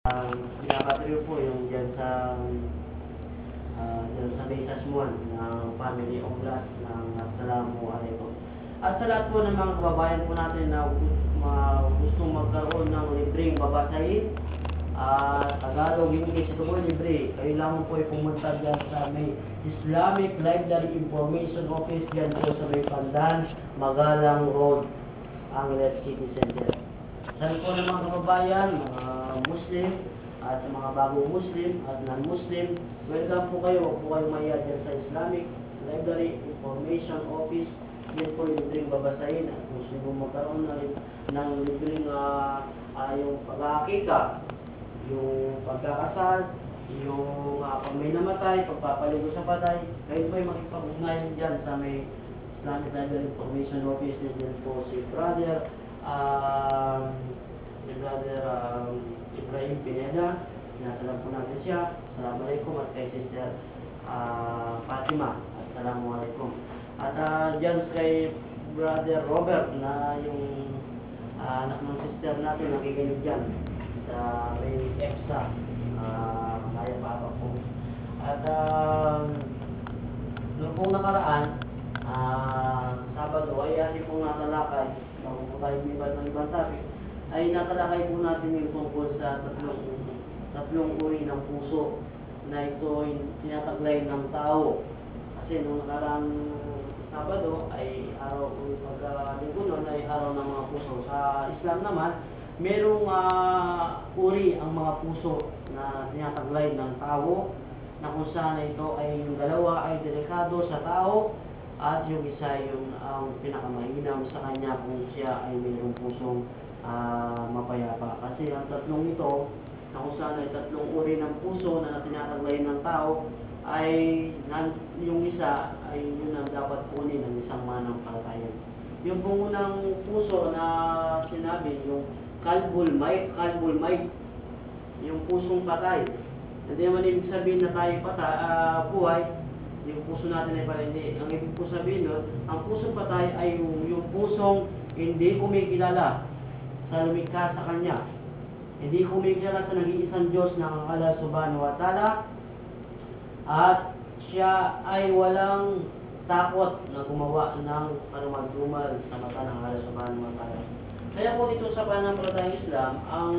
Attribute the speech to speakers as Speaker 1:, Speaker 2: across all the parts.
Speaker 1: Pinapatrio po yung dyan sa may sasmuan ng family of God ng Assalamualaikum. At sa lahat po ng mga kababayan po natin na gustong magkaroon ng libreng babasahin, Tagalog, English, ito po libre. Kayo lamang po ay pumunta dyan sa may Islamic Library Information Office dyan po sa may Pandan, Magalang Road, Angeles City Center. Sa po ng mga kababayan, mga Muslim, at sa mga bagong Muslim at non-Muslim, welcome po kayo. Huwag po kayo maya dyan sa Islamic Library Information Office. Yan po yung libreng babasahin at kung sino magkaroon ng libreng yung pag-aakika, yung pagkakasal, yung pag may namatay, pagpapaligo sa patay, kayo po ay makipag-ugnayan dyan sa may Islamic Library Information Office. Yan po si Brother Ibrahim Pineda. Sinasalam po natin siya. Assalamualaikum. At kay Sister Fatima. Assalamualaikum. At dyan kay Brother Robert na yung anak ng sister natin nakikinig dyan sa may EPSA. Kaya pa po. At noong pong nakaraan, Sabado ay ating pong natalakay, bago po tayo may iba't ibang topic, ay natalakay po natin yung tungkol sa tatlong uri ng puso na ito ay tinataglay ng tao. Kasi nung nakarang Sabado ay araw, pagka-linggo nun ay araw ng mga puso. Sa Islam naman, merong uri ang mga puso na tinataglay ng tao, na kung saan ito ay yung dalawa ay delikado sa tao at yung isa yung ang pinakamainam sa kanya kung siya ay mayroong pusong mapayapa. Kasi ang tatlong ito, na kung saan ay tatlong uri ng puso na tinataglay ng tao, ay yung isa ay yun ang dapat kunin ng isang mananampalataya. Yung unang puso na sinabi, yung kalbul mayt, yung pusong patay. Hindi naman ibig sabihin na tayo buhay, yung puso natin ay pala hindi. Ang ibig po sabihin nun, ang pusong patay ay yung pusong hindi kumikilala sa lumikha sa Kanya. Hindi kumikilala sa nag-iisang Diyos na Allah Subhanahu wa Ta'ala, at siya ay walang takot na gumawa ng karumal-dumal sa mata ng Allah Subhanahu wa Ta'ala. Kaya po dito sa pananampalatayang Islam, ang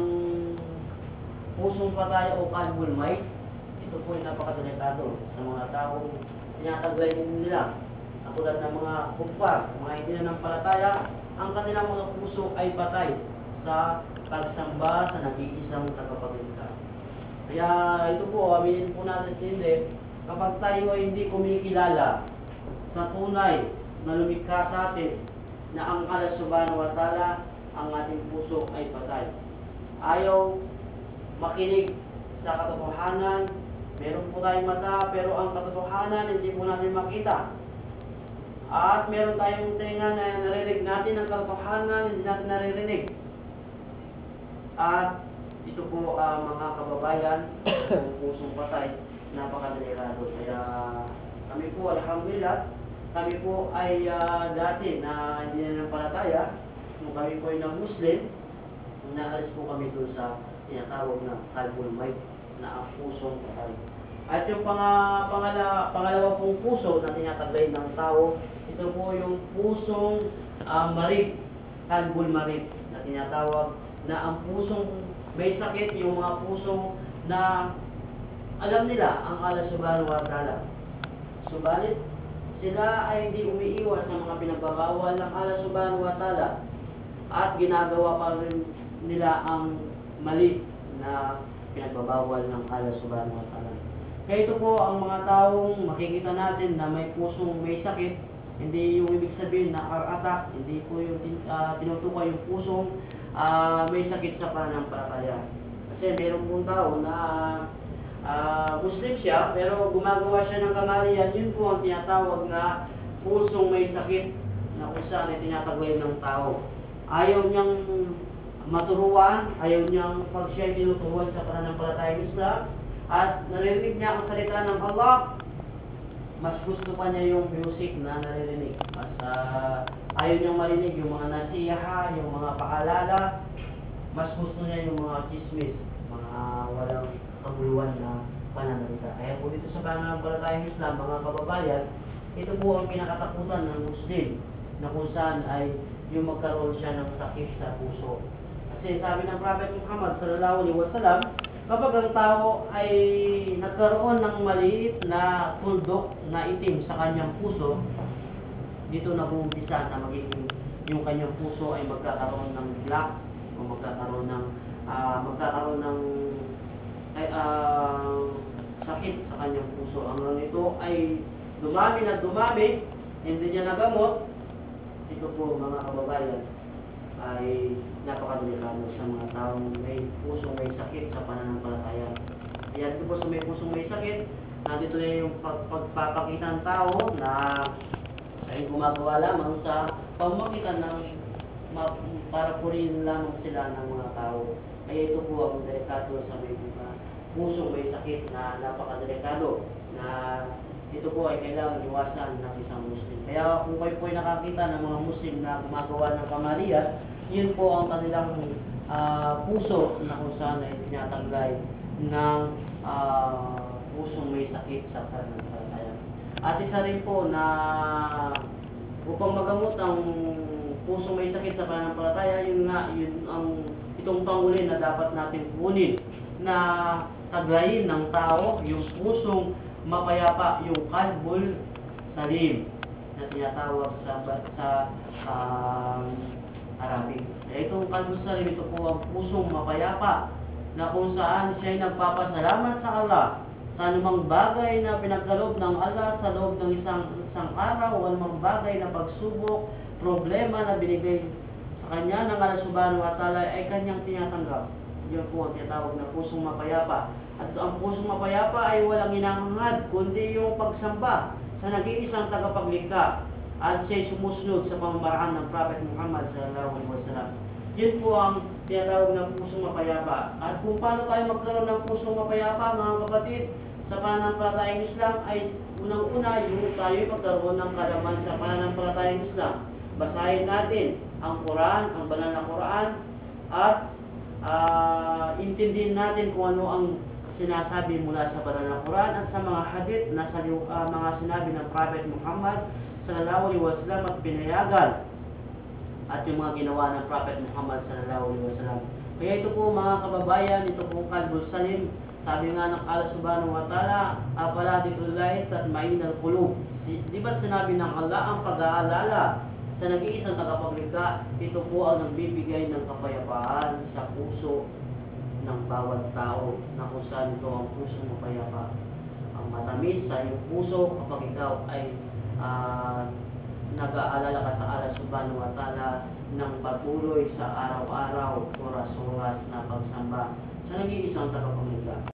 Speaker 1: pusong patay o kalbul mayt, ito po ay napakadelikado sa mga taong tinataglay nila. Katulad ng mga kumpar, mga hindi na nanampalataya, ang kanilang mga puso ay patay sa pagsamba sa nag-iisang tagapagligtas. Kaya ito po, aminin po natin hindi, kapag tayo ay hindi kumikilala sa tunay na lumikha sa atin na ang Allah Subhanahu wa Ta'ala, ang ating puso ay patay. Ayaw makinig sa katotohanan, meron po tayong mata pero ang katotohanan hindi po natin makita. At meron tayong tenga na naririnig natin ang katotohanan, hindi natin naririnig. At ito po mga kababayan, ang pusong patay, napakadelikado. Kaya kami po, alhamdulillah, kami po ay dati na hindi na nanampalataya, nung kami po ay non-Muslim, naalis po kami doon sa tinatawag na kalbul mayt, na ang pusong patay. At yung pangalawa pong puso na tinataglay ng tao, ito po yung pusong marit, kalbul marit, na tinatawag na ang pusong may sakit, yung mga pusong na alam nila ang Allah Subhanahu wa Ta'ala. Subalit, sila ay hindi umiiwas sa mga pinagbabawal ng Allah Subhanahu wa Ta'ala at ginagawa pa rin nila ang mali na pinagbabawal ng Allah Subhanahu wa Ta'ala. Kaya ito po ang mga taong makikita natin na may pusong may sakit, hindi yung ibig sabihin na heart attack, hindi po yung tinutukoy yung pusong may sakit sa pananampalataya. Kasi meron pong tao na Muslim siya, pero gumagawa siya ng kamalian, yun po ang tinatawag na pusong may sakit na kung saan ay tinataglay ng tao. Ayaw niyang maturuan, ayaw niyang pag siya ay tinuturuan sa pananampalatayang Islam, at naririnig niya ang salita ng Allah, mas gusto pa niya yung music na naririnig. Mas ayaw niyang marinig yung mga nasiha, yung mga paalala, mas gusto niya yung mga chismis, mga walang kaguluhan na pananalita. Kaya po dito sa pananampalatayang Islam, mga kababayan, ito po ang pinakatakutan ng Muslim na kung saan ay yung magkaroon siya ng sakit sa puso. Kasi sabi ng Prophet Muhammad sallallahu alaihi wasallam, kapag ang tao ay nagkaroon ng maliit na tuldok na itim sa kanyang puso, dito na uumpisa na magiging yung kanyang puso ay magkakaroon ng black o magkakaroon ng sakit sa kanyang puso. Ang ito ay dumami na dumami, hindi niya nagamot. Ito po mga kababayan ay napakadelikado sa mga taong may pusong may sakit sa pananampalataya. Kaya dito po sa may pusong may sakit, nandito na yung pagpapakita ng tao na ay gumagawa lamang sa pamamagitan ng para purihin lamang sila ng mga tao. Kaya ito po ang delikado sa may pusong may sakit na napakadelikado na ito po ay kailangan iwasan ng isang Muslim. Kaya kung kayo po ay nakakita ng mga Muslim na gumagawa ng kamalian, yun po ang kanilang puso na kung saan ay tinataglay ng pusong may sakit sa pananampalataya. At isa rin po na upang magamot ang pusong may sakit sa pananampalataya, yun ang itong pangunin na dapat natin kunin na taglayin ng tao, yung pusong mapayapa, yung qalbul salim na tinatawag sa Arabic. Itong qalbul salim, ito po ang pusong mapayapa na kung saan siya ay nagpapasalamat sa Allah sa anumang bagay na pinagkaloob ng Allah sa loob ng isang araw o anumang bagay na pagsubok, problema na binigay sa kanya ng Allah subhanahu wa ta'ala ay kanyang tinatanggap. Yun po ang tinatawag na pusong mapayapa. At ang pusong mapayapa ay walang hinahangad kundi yung pagsamba sa nag-iisang tagapaglikha at siya'y sumusunod sa pamamaraan ng Prophet Muhammad sallallahu alaihi wasallam. Yun po ang tinatawag na pusong mapayapa. At kung paano tayo magkaroon ng pusong mapayapa, mga kapatid, sa pananampalatayang Islam ay unang-una yung tayo magkaroon ng kalaman sa pananampalatayang Islam. Basahin natin ang Quran, ang banal na Quran, at intindihin natin kung ano ang sinasabi mula sa banal na Quran at sa mga hadith na mga sinabi ng Prophet Muhammad sallallahu alaihi wasallam at pinayagan at yung mga ginawa ng Prophet Muhammad sallallahu alaihi wasallam. Kaya ito po mga kababayan, ito po qalbul salim. Sabi nga ng Allah subhanahu wa ta'ala, afala dhikrullahi tatma'innul qulub. Di ba sinabi ng Allah ang pag-aalala sa nag-iisang tagapaglikha, ito po ang nagbibigay ng kapayapaan sa puso ng bawat tao na kung saan ito ang puso mapayapa. Ang matamis sa iyong puso kapag ikaw ay nag-aalala ka sa Allah subhanahu wa ta'ala ng patuloy sa araw-araw, oras-oras na pagsamba sa nag-iisang tagapaglikha.